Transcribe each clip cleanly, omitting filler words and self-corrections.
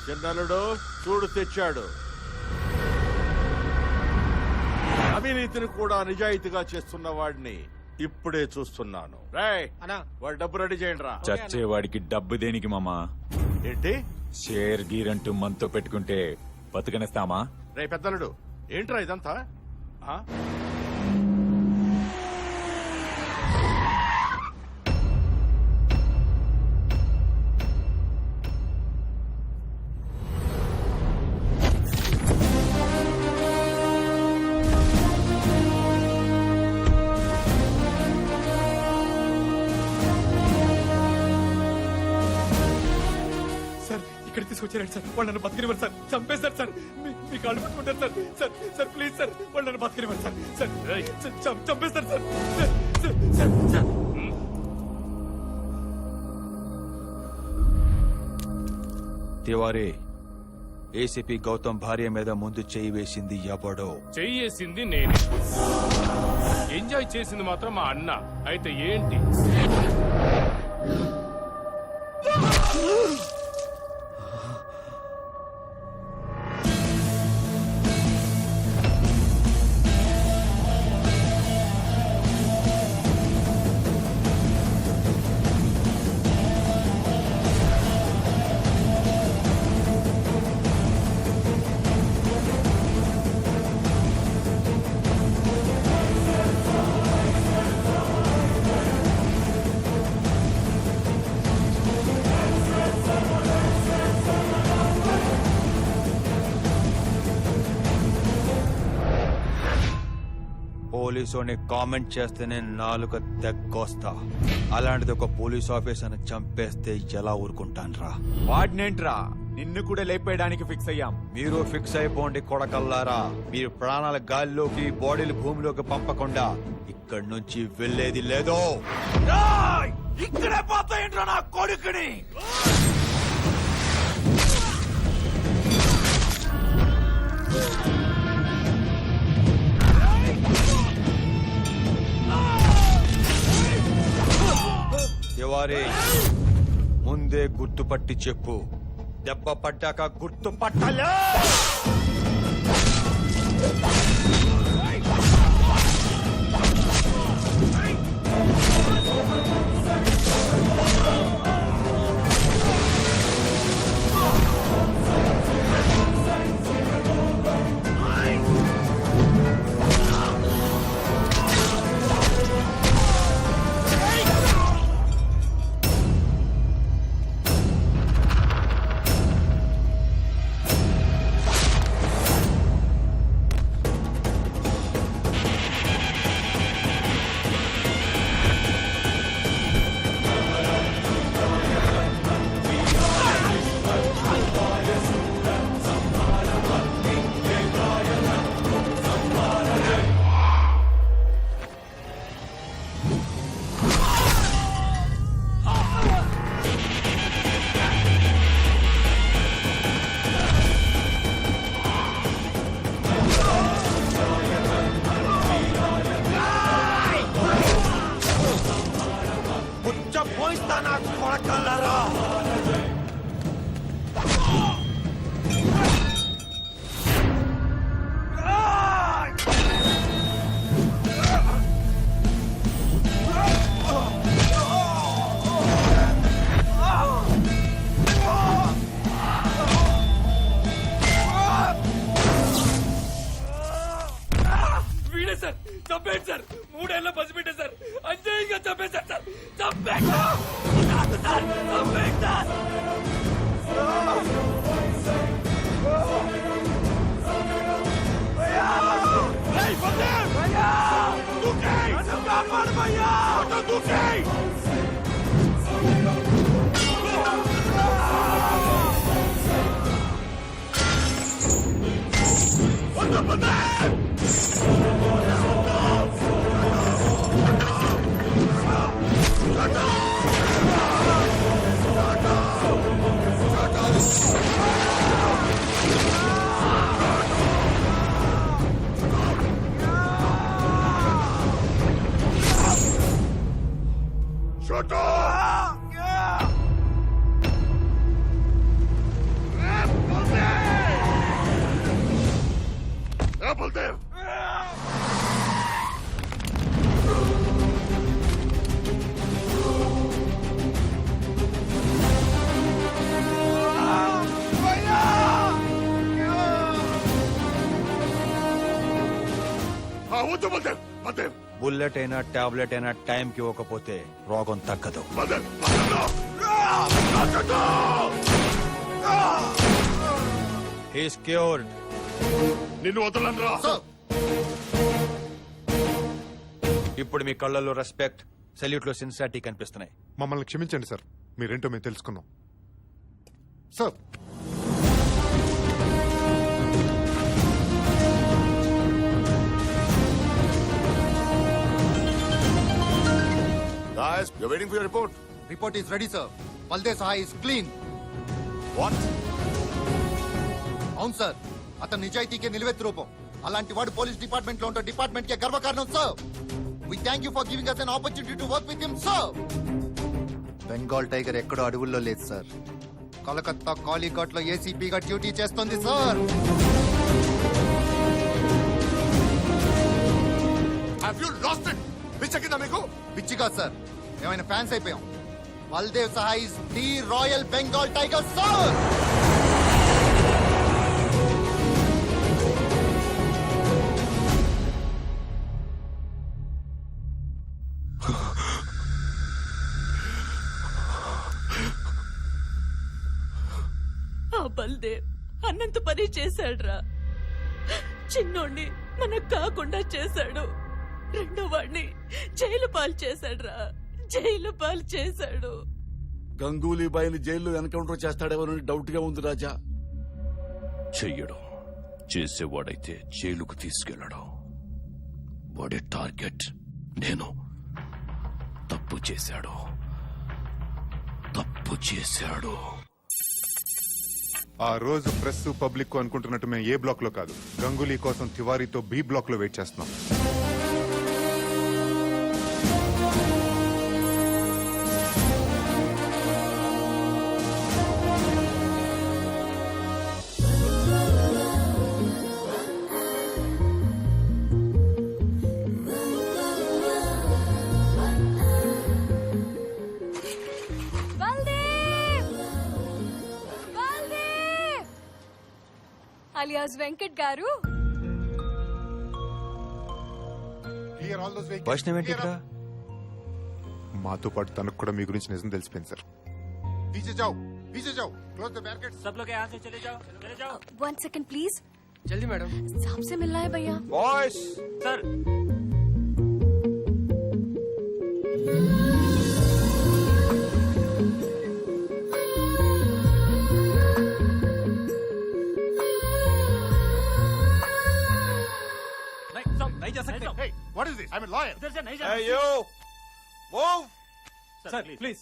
చిన్నలుడు చూడు తెచ్చాడు. అవినీతిని కూడా నిజాయితీగా చేస్తున్న వాడిని ఇప్పుడే చూస్తున్నాను. రేయ్ వాడి డబ్బు రెడీ చేయండి రా. చచ్చేవాడికి డబ్బు దేనికి మామా? ఏంటి షేర్ గీరంటూ మనతో పెట్టుకుంటే బతుకనిస్తామా? రే పెద్దలుడు ఏంట్రా ఇదంతా? ఆ? ఇక్కడ తీసుకొచ్చారండి సార్. వాళ్ళు నన్ను బతికినివ్వరు సార్. చంపేస్తారు సార్. మీ కాళ్ళు పట్టుకుంటారు sir. Sir sir please sir, వాళ్ళు నన్ను బతికినివ్వరు సార్. సార్ చంపేస్తారు sir. Sir sir Tiwari, ACP Gautam భార్య మీద ముందు చేయి వేసింది ఎవడో? చెయ్యేసింది నేనే. ఎంజాయ్ చేసింది మాత్రం మా అన్న. అయితే ఏంటి? పోలీసుని కామెంట్ చేస్తేనే నాలుక తెగ్గొస్తా. అలాంటిది ఒక పోలీస్ ఆఫీసర్ని చంపేస్తే ఎలా ఊరుకుంటాన్రా? వాడినేంట్రా, నిన్ను కూడా లేపేయడానికి ఫిక్స్ అయ్యాం. మీరు ఫిక్స్ అయిపోండి కొడకల్లారా. మీరు ప్రాణాల గాల్లోకి, బాడీలు భూమిలోకి పంపకుండా ఇక్కడి నుంచి వెళ్లేది లేదో. ఇక్కడే పోతాయంట్రా నా కొడుకుని. తివారీ, ముందే గుర్తుపట్టి చెప్పు. దెబ్బ పడ్డాక గుర్తుపట్టాలా? సార్ చంపేయండి సార్. 3 ఏళ్ళ పసిబిడ్డ సార్. అన్యాయంగా చంపేశారు సార్. చంపేయండి సార్. చంపేయండి సార్. వద్దు బల్దేవ్, బల్దేవ్, బుల్లెట్ అయినా టాబ్లెట్ అయినా టైం కి ఇవ్వకపోతే రోగం తగ్గదు. బల్దేవ్, బల్దేవ్. He's cured. నిన్ను వదలనురా. ఇప్పుడు మీ కళ్ళల్లో రెస్పెక్ట్, సెల్యూట్ లో సిన్సియారిటీ కనిపిస్తున్నాయి. మమ్మల్ని క్షమించండి సార్, మీరేంటో మేము తెలుసుకున్నాం sir. Guys, you're waiting for your report. Report is ready, sir. Baldev Sahai is clean. What? అవును సార్, అతను నిజాయితీకే నిలువెత్తు రూపం. అలాంటి వాడు పోలీస్ డిపార్ట్మెంట్ లో ఉంటే డిపార్ట్మెంట్ కే గర్వకారణం sir. We thank you for giving us an opportunity to work with him, sir. Bengal tiger ఎక్కడో అడవుల్లో లేదు సార్, కలకత్తా కాలీఘాట్ లో ఏసీపీగా డ్యూటీ చేస్తుంది sir. Have you lost it? పిచ్చకిందా మీకు? పిచ్చిగా సార్, ఏమైనా ఫ్యాన్స్ అయిపోయాం. Baldev Sahay is the royal Bengal tiger sir. ఆ బల్దేవ్ అన్నంత పని చేశాడ్రా. చిన్నోడిని మనకు కాకుండా చేశాడు, రెండో వాడిని జైలు పాలు చేశాడ్రా, జైలు పాలు చేశాడు. గంగూలీ బాయిని జైల్లో ఎన్కౌంటర్ చేస్తాడేమోనని డౌట్ గా ఉంది రాజా. చెయ్యడం, చేసేవాడైతే జైలుకు తీసుకెళ్లడం. వాడి టార్గెట్ నేను. తప్పు చేశాడు, తప్పు చేశాడు. ఆ రోజు ప్రెస్ పబ్లిక్ అనుకుంటున్నట్టు మేము ఏ బ్లాక్ లో కాదు, గంగూలీ కోసం తివారీతో బి బ్లాక్ లో వెయిట్ చేస్తున్నాం. అలియాస్ వెంకట్ గారు. Clear all those vehicles. Vaishnav ఏంటి ఇక్కడ? మాతో పాటు తనకు కూడా మీ గురించి నిజం తెలిసిపోయింది సార్. పీछे जाओ, पीछे जाओ, close the barricades. सब लोग यहाँ से चले जाओ, चले जाओ. 1 second प्लीज. जल्दी मैडम. साहब से मिलना है भैया. Boys, sir. नहीं जा सकते. Hey, what is this? I'm a lawyer. इधर से नहीं जा. hey you, move. Sir please.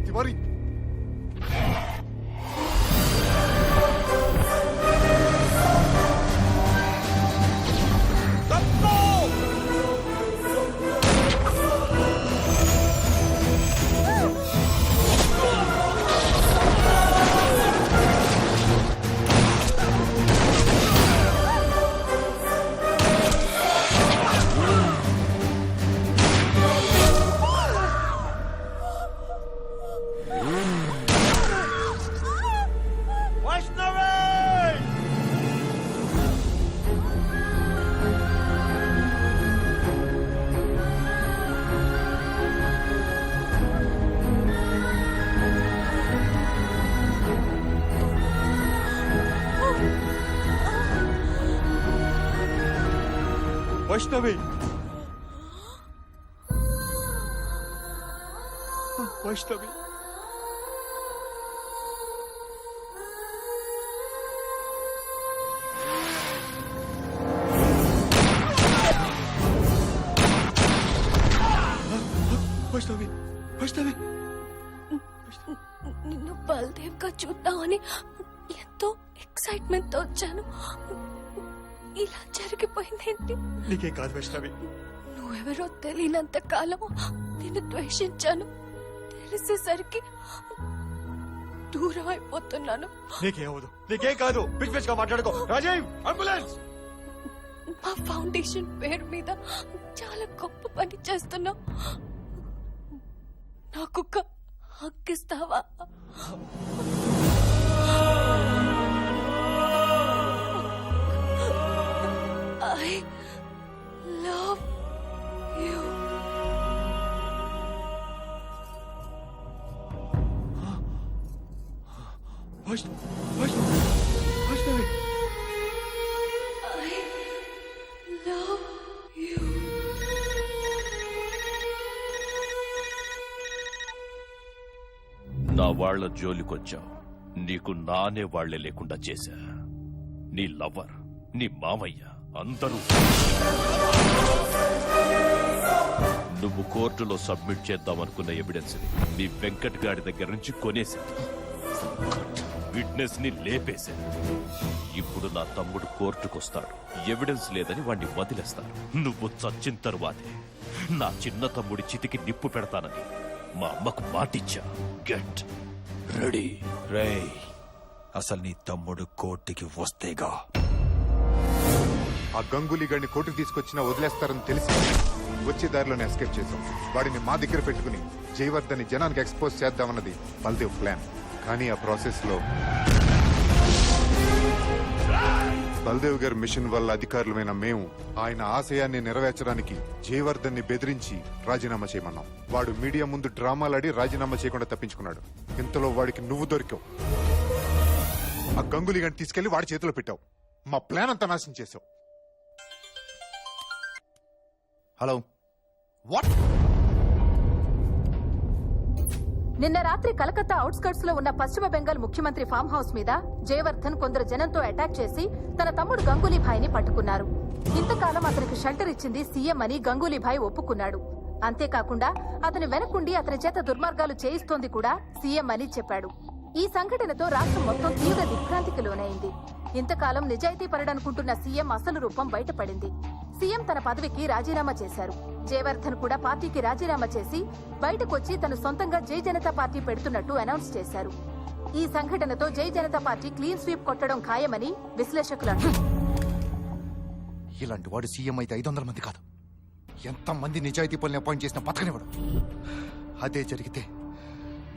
Tiwari. Vaishnavi, Vaishnavi, Vaishnavi నిన్ను బల్దేవ్ గా చూద్దామని ఎంతో ఎక్సైట్మెంట్ తో వచ్చాను. ఇలా జరిగిపోయిందేంటి? నీకేం కాదు వైష్ణవి. నువ్వెవరో తెలియనంత కాలం నిన్ను ద్వేషించాను. తెలిసేసరికి దూరం అయిపోతున్నాను. నీకేమవుదు, నీకేం కాదు. పిచ్చి పిచ్చిగా మాట్లాడుకో. రాజీవ్, అంబులెన్స్! మా ఫౌండేషన్ పేరు మీద చాలా గొప్ప పని చేస్తున్నావు. నాకు ఒక హక్కు ఇస్తావా? I love you. Vaishnavi Love you. నా వాళ్ల జోలికొచ్చావు. నీకు నానే వాళ్లే లేకుండా చేశా. నీ లవర్, నీ మామయ్య అందరూ నువ్వు కోర్టులో సబ్మిట్ చేద్దామనుకున్న ఎవిడెన్స్ ని నీ వెంకట్ గాడి దగ్గర నుంచి కొనేశాను. విట్నెస్ ని లేపేశాను. ఇప్పుడు నా తమ్ముడు కోర్టుకొస్తాడు. ఎవిడెన్స్ లేదని వాణ్ణి వదిలేస్తాను. నువ్వు చచ్చిన తరువాతే నా చిన్న తమ్ముడి చితికి నిప్పు పెడతానని మా అమ్మకు మాటిచ్చా. Get ready. రేయ్, అసలు నీ తమ్ముడు కోర్టుకి వస్తేగా ఆ గంగూలీ గడిని కోర్టుకు తీసుకొచ్చినా వదిలేస్తారని తెలిసి వచ్చే దారిలోనే ఎస్కేప్ చేశాం. వాడిని మా దగ్గర పెట్టుకుని జయవర్ధన్ని జనానికి ఎక్స్పోజ్ చేద్దామన్నది బల్దేవ్ ప్లాన్. కానీ ఆ ప్రాసెస్ లో బల్దేవ్ గారి మిషన్ వల్ల అధికారులమైన మేము ఆయన ఆశయాన్ని నెరవేర్చడానికి జయవర్ధన్ని బెదిరించి రాజీనామా చేయమన్నాం. వాడు మీడియా ముందు డ్రామాలాడి రాజీనామా చేయకుండా తప్పించుకున్నాడు. ఇంతలో వాడికి నువ్వు దొరికావు. ఆ గంగూలీ గడిని తీసుకెళ్లి వాడి చేతిలో పెట్టావు. మా ప్లాన్ అంతా నాశనం చేసావు. Hello, what? నిన్న రాత్రి కలకత్తా అవుట్స్కర్ట్స్ లో ఉన్న పశ్చిమ బెంగాల్ ముఖ్యమంత్రి ఫామ్ హౌస్ మీద జయవర్ధన్ కొందరు జనంతో అటాక్ చేసి తన తమ్ముడు గంగూలీభాయ్ని పట్టుకున్నారు. ఇంతకాలం అతనికి షెల్టర్ ఇచ్చింది సీఎం అని గంగూలీభాయ్ ఒప్పుకున్నాడు. అంతేకాకుండా అతని వెనకుండి అతని చేత దుర్మార్గాలు చేయిస్తోంది కూడా సీఎం అని చెప్పాడు. ఈ సంఘటనతో రాష్ట్రం మొత్తం తీవ్ర దిగ్భ్రాంతికి లోనైంది. ఇంతకాలం నిజాయితీ పరుడనుకుంటున్న సీఎం అసలు రూపం బయటపడింది. సీఎం తన పదవికి రాజీనామా చేశారు. జయవర్ధన్ కూడా పార్టీకి రాజీనామా చేసి బయటకొచ్చి తను సొంతంగా జై జనతా పార్టీ పెడుతున్నట్టు అనౌన్స్ చేశారు. ఈ సంఘటనతో జై జనతా పార్టీ క్లీన్ స్వీప్ కొట్టడం ఖాయమని విశ్లేషకులు అంటారు. ఇలాంటి వాడు సీఎం అయితే 500 మంది కాదు, ఎంతమంది నిజాయితీ పనులు అపాయింట్ చేసిన పథకనివ్వడు. అదే జరిగితే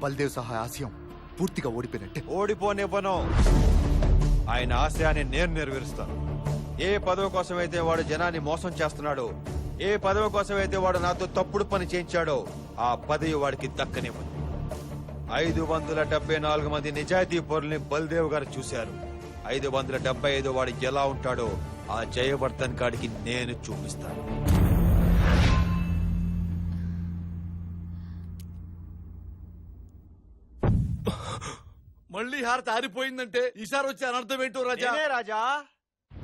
బల్దేవ్ సహా ఆశయం పూర్తిగా ఓడిపోయినట్టే. ఓడిపోనివ్వను. ఆయన ఆశయాన్ని నేను నెరవేరుస్తాను. ఏ పదవి కోసమైతే వాడు జనాన్ని మోసం చేస్తున్నాడో, ఏ పదవి కోసమైతే వాడు నాతో తప్పుడు పని చేయించాడో ఆ పదవి వాడికి దక్కనివ్వను. 574 మంది నిజాయితీ పరుల్ని బల్దేవ్ గారు చూశారు. 575 వాడు ఎలా ఉంటాడో ఆ జయవర్ధన్ గాడికి నేను చూపిస్తాను. మళ్ళీ హారతి ఆరిపోయిందంటే ఈసారి వచ్చే అనర్థం ఏంటో రాజా. రాజా